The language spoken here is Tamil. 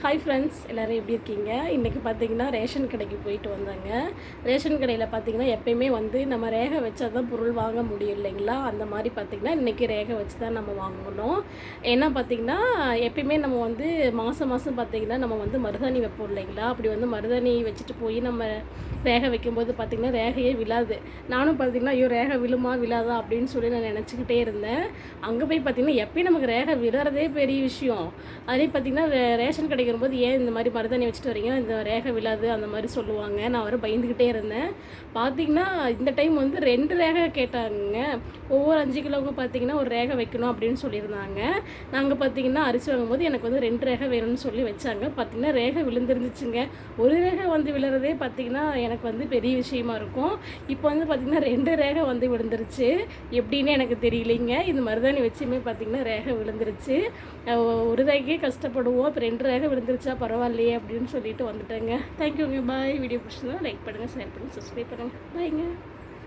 ஹாய் ஃப்ரெண்ட்ஸ், எல்லோரும் எப்படி இருக்கீங்க? இன்றைக்கி பார்த்தீங்கன்னா ரேஷன் கடைக்கு போயிட்டு வந்தாங்க. ரேஷன் கடையில் பார்த்தீங்கன்னா எப்பயுமே நம்ம ரேகை வச்சா தான் பொருள் வாங்க முடியும் இல்லைங்களா? அந்த மாதிரி பார்த்திங்கன்னா இன்றைக்கி ரேகை வச்சு தான் நம்ம வாங்கணும். ஏன்னா பார்த்திங்கன்னா எப்பயுமே நம்ம மாதம் மாதம் பார்த்திங்கன்னா நம்ம மருதாணி வைப்போம் இல்லைங்களா? அப்படி மருதாணி வச்சுட்டு போய் நம்ம ரேகை வைக்கும்போது பார்த்திங்கன்னா ரேகையே விழாது. நானும் பார்த்திங்கன்னா ஐயோ ரேகை விழுமா விழாதா அப்படின்னு சொல்லி நான் நினச்சிக்கிட்டே இருந்தேன். அங்கே போய் பார்த்திங்கன்னா எப்பயும் நமக்கு ரேகை விழறதே பெரிய விஷயம். அதே பார்த்திங்கன்னா ரேஷன் கடைக்கு வரும்போது ஏன் இந்த மாதிரி மருதாணி வச்சுட்டு வரீங்க, இந்த ரேகை விழாது அந்த மாதிரி சொல்லுவாங்க. நான் வர பயந்துக்கிட்டே இருந்தேன். பார்த்திங்கன்னா இந்த டைம் 2 ரேகை கேட்டாங்க. ஒவ்வொரு 5 கிலோவுக்கும் பார்த்திங்கன்னா ஒரு ரேகை வைக்கணும் அப்படின்னு சொல்லியிருந்தாங்க. நாங்கள் பார்த்திங்கன்னா அரிசி வாங்கும்போது எனக்கு 2 ரேகை வேணும்னு சொல்லி வச்சாங்க. பார்த்திங்கன்னா ரேகை விழுந்துருந்துச்சுங்க. ஒரு ரேகை விழுறதே பார்த்திங்கன்னா எனக்கு பெரிய விஷயமா இருக்கும். இப்போ பார்த்திங்கன்னா 2 ரேகை விழுந்துருச்சு. எப்படின்னு எனக்கு தெரியலைங்க. இந்த மருதாணி வச்சுமே பார்த்திங்கன்னா ரேகை விழுந்துருச்சு. ஒரு ரேகையே கஷ்டப்படுவோம், இப்போ 2 ரேகை விழுந்துருச்சா பரவாயில்லையே அப்படின்னு சொல்லிட்டு வந்துட்டேங்க. தேங்க்யூங்க. பாய். வீடியோ பிடிச்சிருந்தா லைக் பண்ணுங்கள், ஷேர் பண்ணுங்கள், சப்ஸ்கிரைப் பண்ணுங்கள். பாய்ங்க.